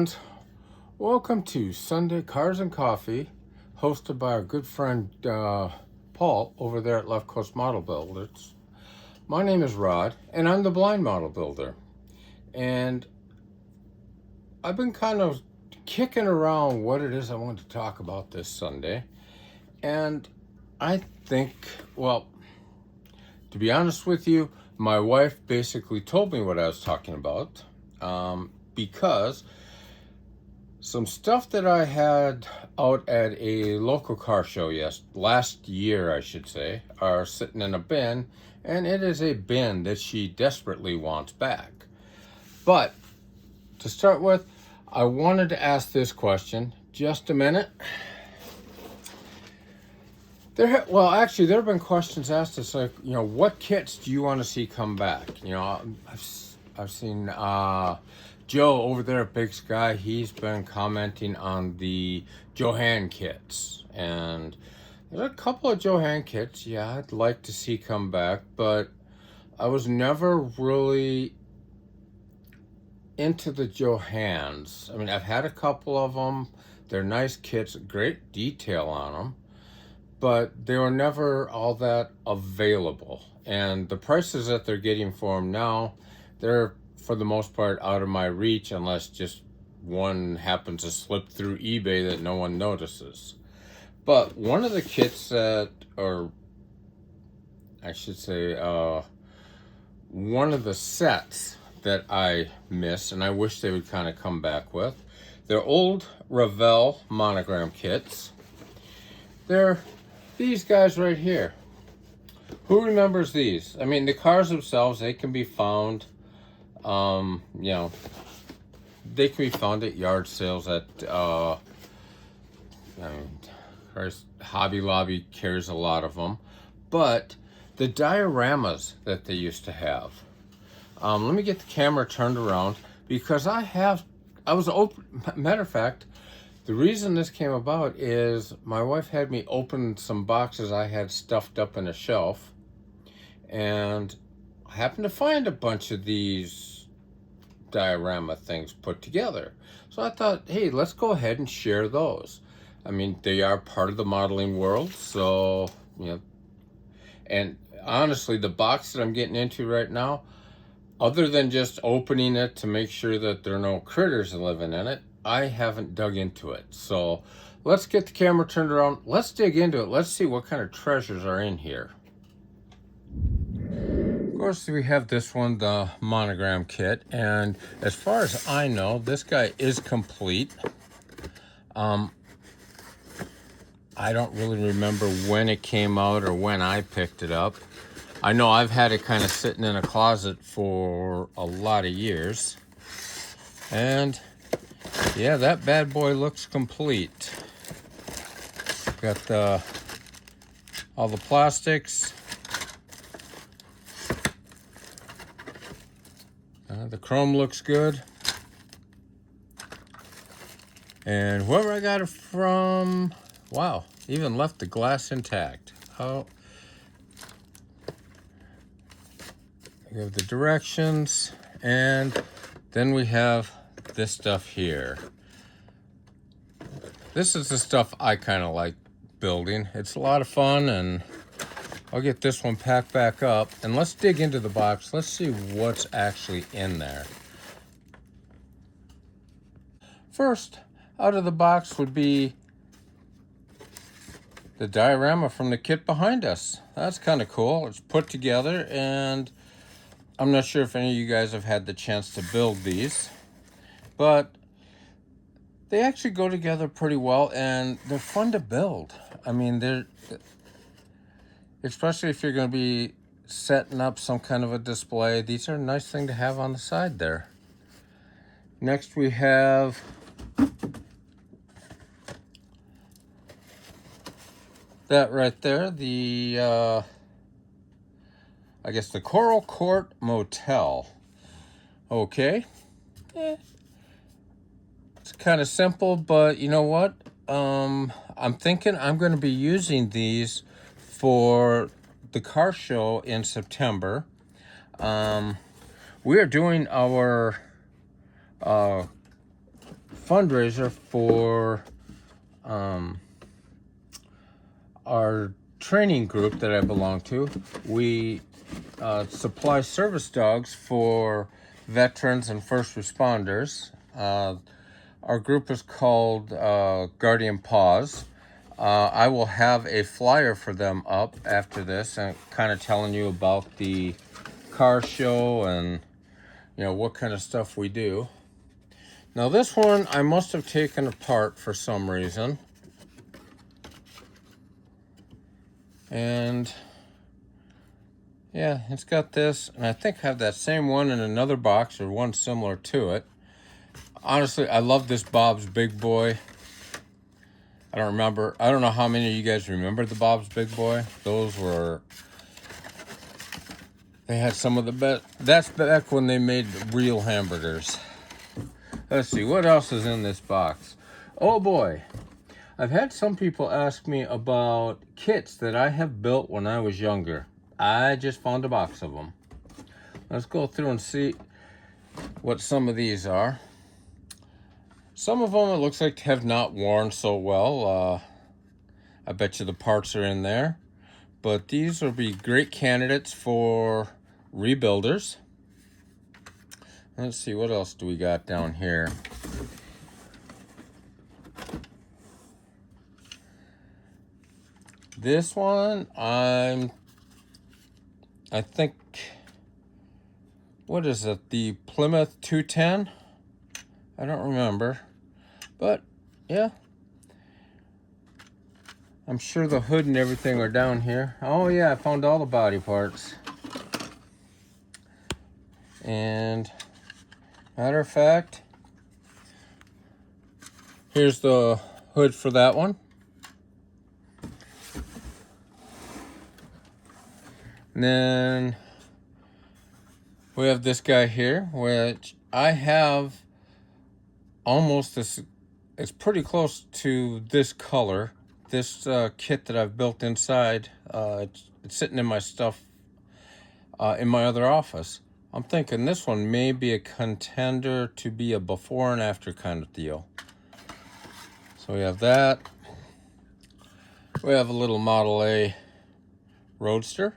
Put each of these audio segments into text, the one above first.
friends, welcome to Sunday Cars and Coffee, hosted by our good friend Paul over there at Left Coast Model Builders. My name is Rod, and I'm the blind model builder. And I've been kind of kicking around what it is I want to talk about this Sunday. And I think, well, to be honest with you, my wife basically told me what I was talking about because some stuff that I had out at a local car show last year, I should say, are sitting in a bin, and it is a bin that she desperately wants back. But to start with, I wanted to ask this question. Just a minute. There have been questions asked. It's like, what kits do you want to see come back? I've seen Joe over there at Big Sky. He's been commenting on the Johan kits, and there's a couple of Johan kits. Yeah, I'd like to see come back, but I was never really into the Johans. I mean, I've had a couple of them. They're nice kits, great detail on them, but they were never all that available. And the prices that they're getting for them now, they're for the most part out of my reach, unless just one happens to slip through eBay that no one notices. But one of the kits that, or I should say, one of the sets that I miss, and I wish they would kind of come back with, they're old Revell Monogram kits. They're these guys right here. Who remembers these? I mean, the cars themselves, they can be found, they can be found at yard sales at, Hobby Lobby carries a lot of them. But the dioramas that they used to have, let me get the camera turned around, because matter of fact, the reason this came about is my wife had me open some boxes I had stuffed up in a shelf, and I happened to find a bunch of these diorama things put together. So I thought, hey, let's go ahead and share those. I mean, they are part of the modeling world, so, and honestly, the box that I'm getting into right now, other than just opening it to make sure that there are no critters living in it, I haven't dug into it. So let's get the camera turned around. Let's dig into it. Let's see what kind of treasures are in here. Of course, we have this one, the Monogram kit. And as far as I know, this guy is complete. I don't really remember when it came out or when I picked it up. I know I've had it kind of sitting in a closet for a lot of years. And yeah, that bad boy looks complete. Got all the plastics. The chrome looks good. And whoever I got it from, wow, even left the glass intact. Oh. We have the directions, and then we have this stuff here. This is the stuff I kind of like building. It's a lot of fun, and I'll get this one packed back up, and let's dig into the box. Let's see what's actually in there. First, out of the box would be the diorama from the kit behind us. That's kind of cool. It's put together, and I'm not sure if any of you guys have had the chance to build these, but they actually go together pretty well, and they're fun to build. I mean, especially if you're going to be setting up some kind of a display, these are a nice thing to have on the side there. Next we have that right there, the I guess the Coral Court Motel. Okay. It's kind of simple, but you know what? I'm thinking I'm going to be using these for the car show in September. We are doing our fundraiser for our training group that I belong to. We supply service dogs for veterans and first responders. Our group is called Guardian Paws. I will have a flyer for them up after this and kind of telling you about the car show and what kind of stuff we do. Now this one I must have taken apart for some reason. And yeah, it's got this, and I think I have that same one in another box or one similar to it. Honestly, I love this Bob's Big Boy. I don't know how many of you guys remember the Bob's Big Boy. They had some of the best. That's back when they made real hamburgers. Let's see, what else is in this box? Oh boy. I've had some people ask me about kits that I have built when I was younger. I just found a box of them. Let's go through and see what some of these are. Some of them it looks like have not worn so well. I bet you the parts are in there. But these will be great candidates for rebuilders. Let's see, what else do we got down here? This one, I think, what is it? The Plymouth 210? I don't remember. But, yeah. I'm sure the hood and everything are down here. Oh, yeah, I found all the body parts. And, matter of fact, here's the hood for that one. And then we have this guy here, which I have almost this, it's pretty close to this color. This kit that I've built inside, it's sitting in my stuff in my other office. I'm thinking this one may be a contender to be a before and after kind of deal. So we have that. We have a little Model A Roadster.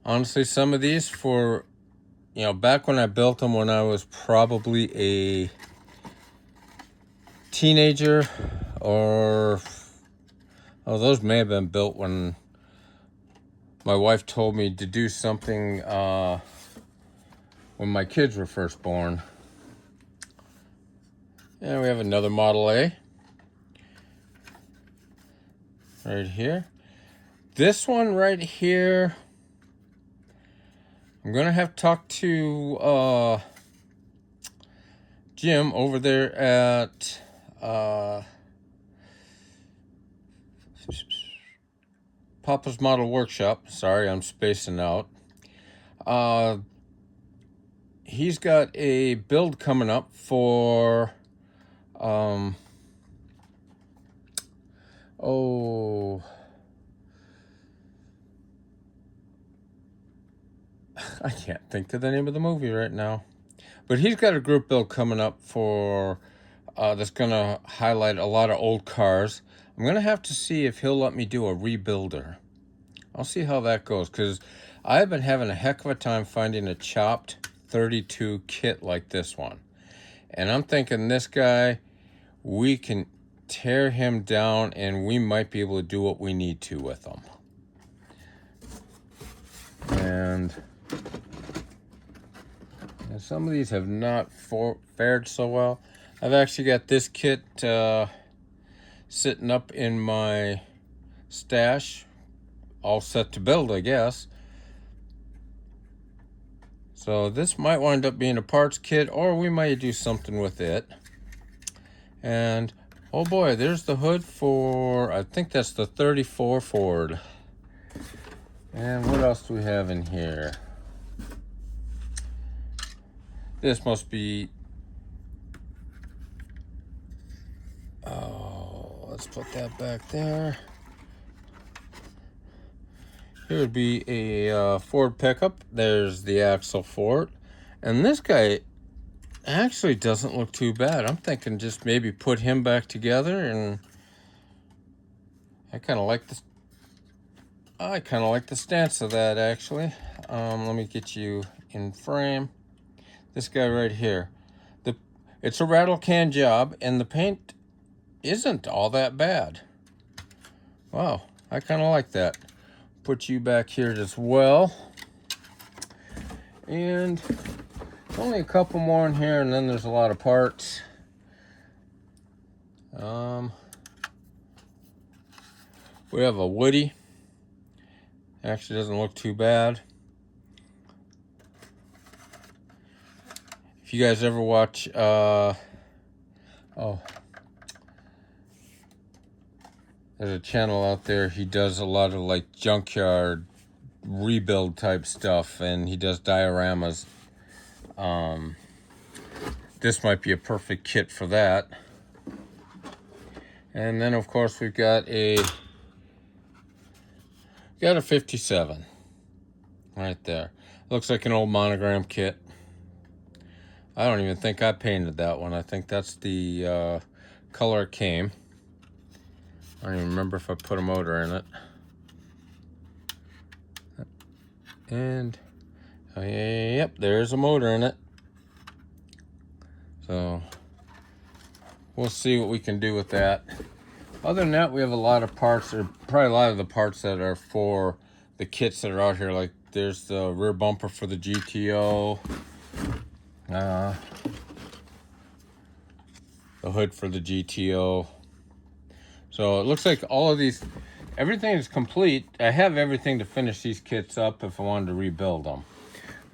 Honestly, some of these for, back when I built them when I was probably a teenager, or, those may have been built when my wife told me to do something when my kids were first born. And we have another Model A right here. This one right here, I'm gonna have to talk to Jim over there at Papa's Model Workshop. Sorry, I'm spacing out. He's got a build coming up for I can't think of the name of the movie right now. But he's got a group build coming up for that's gonna highlight a lot of old cars. I'm gonna have to see if he'll let me do a rebuilder. I'll see how that goes, because I've been having a heck of a time finding a chopped 32 kit like this one. And I'm thinking this guy, we can tear him down and we might be able to do what we need to with him. And some of these have not fared so well. I've actually got this kit sitting up in my stash, all set to build, I guess. So this might wind up being a parts kit, or we might do something with it. And oh boy, there's the hood for, I think that's the 34 Ford. And what else do we have in here? This must be, oh, let's put that back there. Here would be a Ford pickup. There's the axle for it. And this guy, actually doesn't look too bad. I'm thinking just maybe put him back together, and I kind of like the stance of that, actually. Let me get you in frame. This guy right here. It's a rattle can job, and the paint isn't all that bad. Wow, I kind of like that. Put you back here as well. And only a couple more in here, and then there's a lot of parts. We have a Woody. Actually doesn't look too bad. If you guys ever watch, there's a channel out there, he does a lot of like junkyard rebuild type stuff, and he does dioramas. This might be a perfect kit for that. And then of course we've got a 57 right there. Looks like an old Monogram kit. I don't even think I painted that one. I think that's the color it came. I don't even remember if I put a motor in it. And yep, there's a motor in it. So we'll see what we can do with that. Other than that, we have a lot of parts, or probably a lot of the parts that are for the kits that are out here. Like there's the rear bumper for the GTO, the hood for the GTO. So it looks like all of these, everything is complete. I have everything to finish these kits up if I wanted to rebuild them.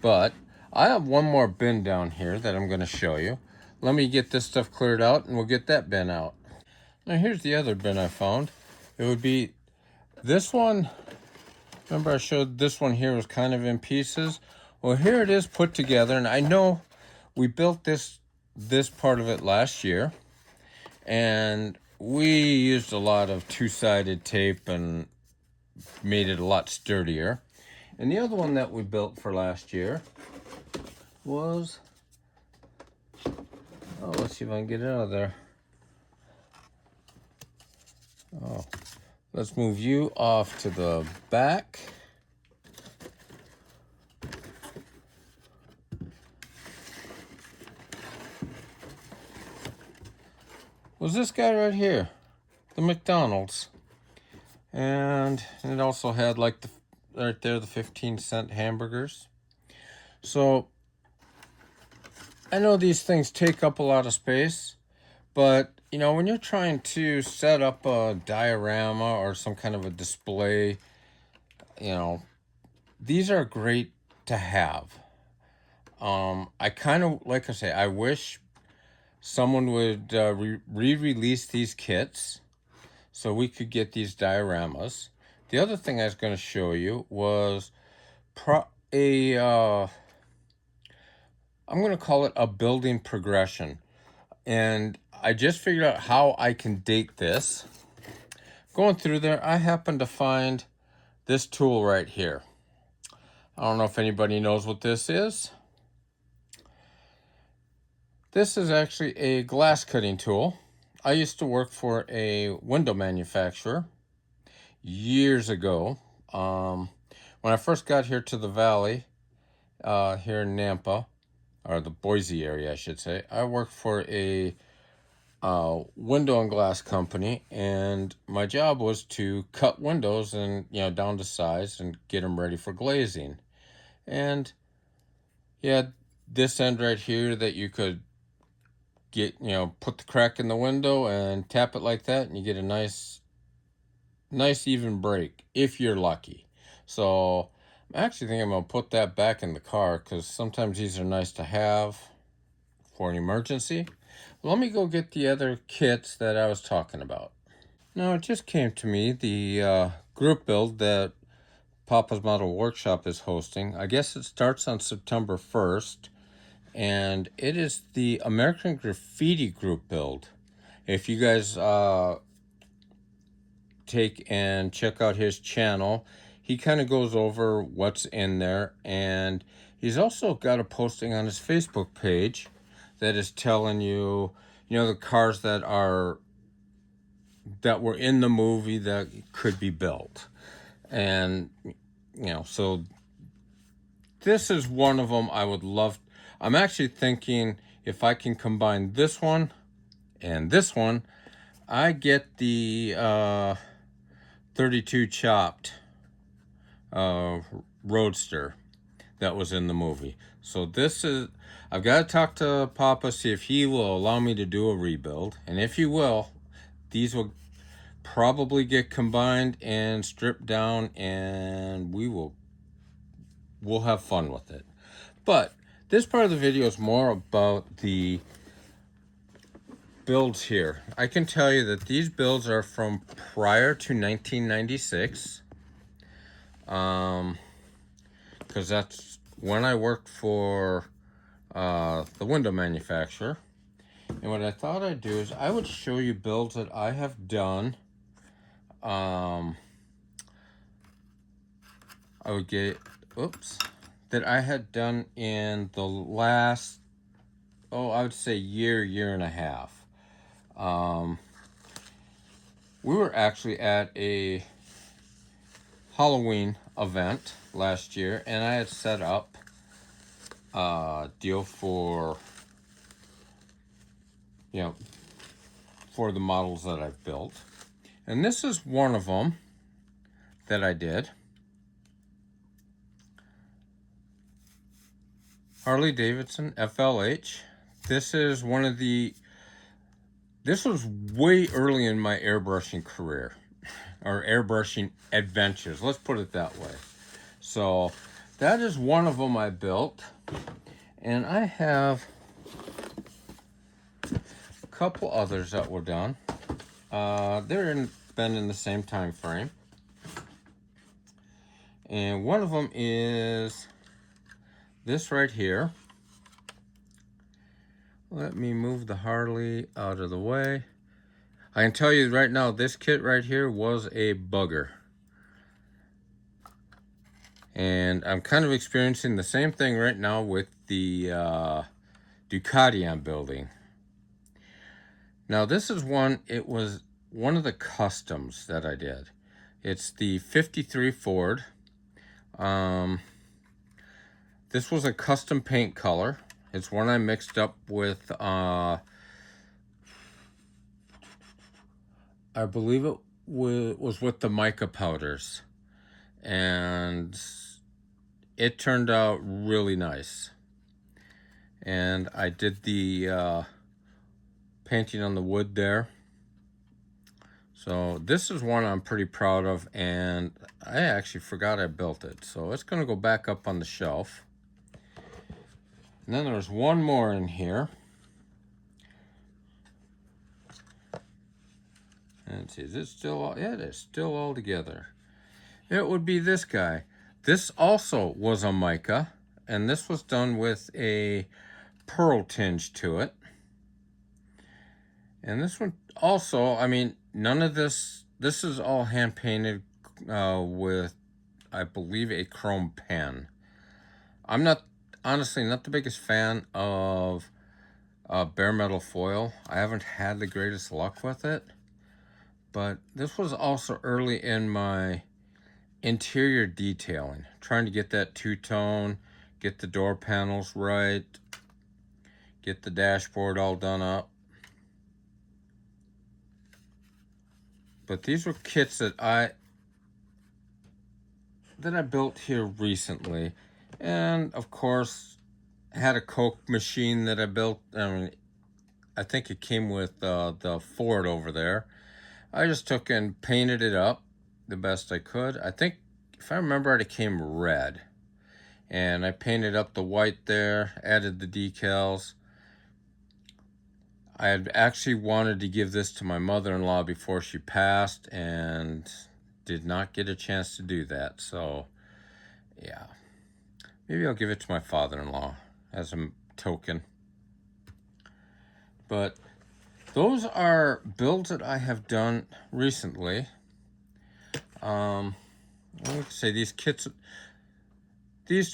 But I have one more bin down here that I'm going to show you. Let me get this stuff cleared out, and we'll get that bin out. Now here's the other bin I found. It would be this one. Remember I showed this one here was kind of in pieces? Well, here it is put together, and I know we built this part of it last year, and we used a lot of two-sided tape and made it a lot sturdier. And the other one that we built for last year was, oh, let's see if I can get it out of there. Oh, let's move you off to the back. Was this guy right here, the McDonald's. And it also had like right there, the 15-cent hamburgers. So I know these things take up a lot of space, but you know, when you're trying to set up a diorama or some kind of a display, you know, these are great to have. I kind of, like I say, I wish someone would re-release these kits so we could get these dioramas. The other thing I was going to show you was I'm going to call it a building progression. And I just figured out how I can date this. Going through there, I happened to find this tool right here. I don't know if anybody knows what this is. This is actually a glass cutting tool. I used to work for a window manufacturer years ago. When I first got here to the valley, here in Nampa, or the Boise area, I should say, I worked for a window and glass company, and my job was to cut windows and, you know, down to size and get them ready for glazing. And yeah, this end right here that you could get, you know, put the crack in the window and tap it like that, and you get a nice even break if you're lucky. So I'm actually thinking I'm gonna put that back in the car, because sometimes these are nice to have for an emergency. Let me go get the other kits that I was talking about. Now it just came to me, the group build that Papa's Model Workshop is hosting. I guess it starts on September 1st. And it is the American Graffiti group build. If you guys take and check out his channel, he kind of goes over what's in there. And he's also got a posting on his Facebook page that is telling you, the cars that were in the movie that could be built. And, so this is one of them I would love. I'm actually thinking if I can combine this one and this one, I get the 32 chopped Roadster that was in the movie. So I've got to talk to Papa, see if he will allow me to do a rebuild. And if he will, these will probably get combined and stripped down, and we'll have fun with it. But this part of the video is more about the builds here. I can tell you that these builds are from prior to 1996. Because that's when I worked for the window manufacturer. And what I thought I'd do is I would show you builds that I have done. I would get, that I had done in the last, I would say year and a half. We were actually at a Halloween event last year, and I had set up a deal for the models that I've built. And this is one of them that I did. Harley Davidson FLH. This is this was way early in my airbrushing career, or airbrushing adventures. Let's put it that way. So that is one of them I built. And I have a couple others that were done. Been in the same time frame. And one of them is this right here. Let me move the Harley out of the way. I can tell you right now, this kit right here was a bugger. And I'm kind of experiencing the same thing right now with the Ducati I'm building. Now this is it was one of the customs that I did. It's the 53 Ford. This was a custom paint color. It's one I mixed up with, I believe it was with the mica powders. And it turned out really nice. And I did the painting on the wood there. So this is one I'm pretty proud of, and I actually forgot I built it. So it's going to go back up on the shelf. And then there's one more in here. And let's see, is it still all? Yeah, it is still all together. It would be this guy. This also was a mica, and this was done with a pearl tinge to it. And this one also, I mean, none of this is all hand painted with, I believe, a chrome pen. I'm honestly not the biggest fan of bare metal foil. I haven't had the greatest luck with it. But this was also early in my interior detailing, trying to get that two-tone, get the door panels right, get the dashboard all done up. But these were kits that I built here recently. And of course, I had a Coke machine that I built. I think it came with the Ford over there. I just took and painted it up the best I could. I think, if I remember right, it came red. And I painted up the white there, added the decals. I had actually wanted to give this to my mother-in-law before she passed, and did not get a chance to do that. So, yeah. Maybe I'll give it to my father-in-law as a token. But those are builds that I have done recently. Like I say, these two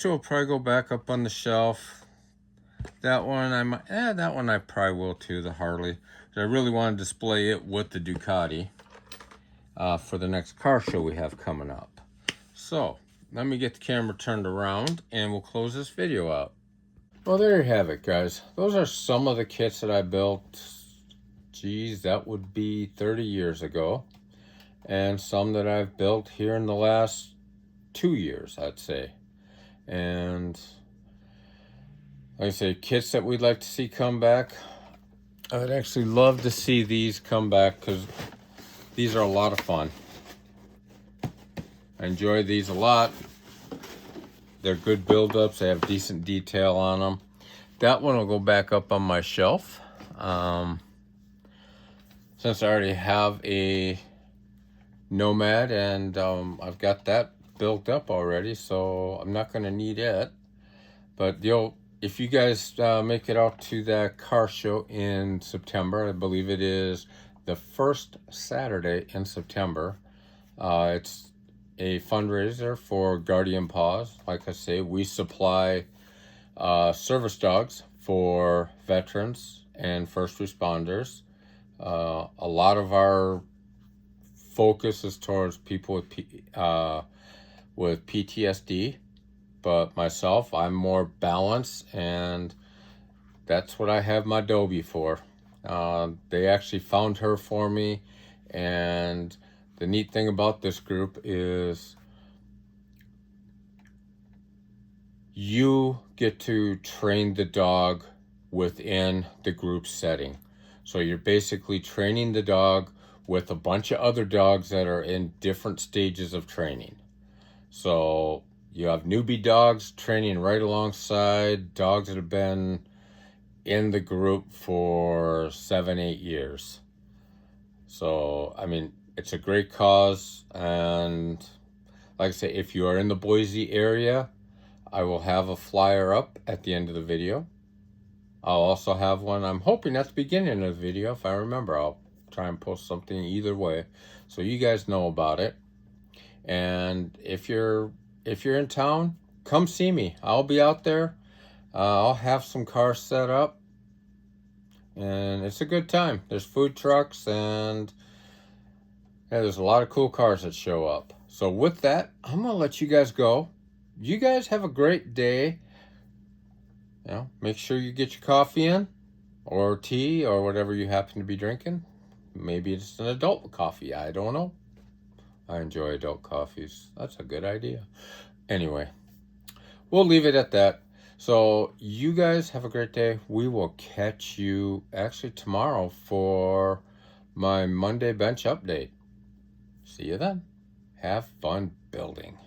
will probably go back up on the shelf. That one that one I probably will too, the Harley. I really want to display it with the Ducati for the next car show we have coming up. So let me get the camera turned around and we'll close this video out. Well, there you have it, guys. Those are some of the kits that I built. Geez, that would be 30 years ago. And some that I've built here in the last 2 years, I'd say. And like I say, kits that we'd like to see come back. I'd actually love to see these come back because these are a lot of fun. I enjoy these a lot. They're good build-ups. They have decent detail on them. That one will go back up on my shelf. Since I already have a Nomad and I've got that built up already, so I'm not going to need it. But if you guys make it out to that car show in September, I believe it is the first Saturday in September. It's a fundraiser for Guardian Paws. Like I say, we supply service dogs for veterans and first responders. A lot of our focus is towards people with PTSD, but myself, I'm more balanced, and that's what I have my Dobie for. They actually found her for me, and the neat thing about this group is you get to train the dog within the group setting. So you're basically training the dog with a bunch of other dogs that are in different stages of training. So you have newbie dogs training right alongside dogs that have been in the group for 7-8 years. So, I mean, it's a great cause. And like I say, if you are in the Boise area, I will have a flyer up at the end of the video. I'll also have one, I'm hoping at the beginning of the video. If I remember, I'll try and post something either way so you guys know about it. And if you're in town, come see me. I'll be out there. I'll have some cars set up, and it's a good time. There's food trucks, and yeah, there's a lot of cool cars that show up. So with that, I'm gonna let you guys go. You guys have a great day. Make sure you get your coffee in, or tea, or whatever you happen to be drinking. Maybe it's an adult coffee, I don't know. I enjoy adult coffees. That's a good idea. Anyway, we'll leave it at that. So you guys have a great day. We will catch you actually tomorrow for my Monday bench update. See you then. Have fun building.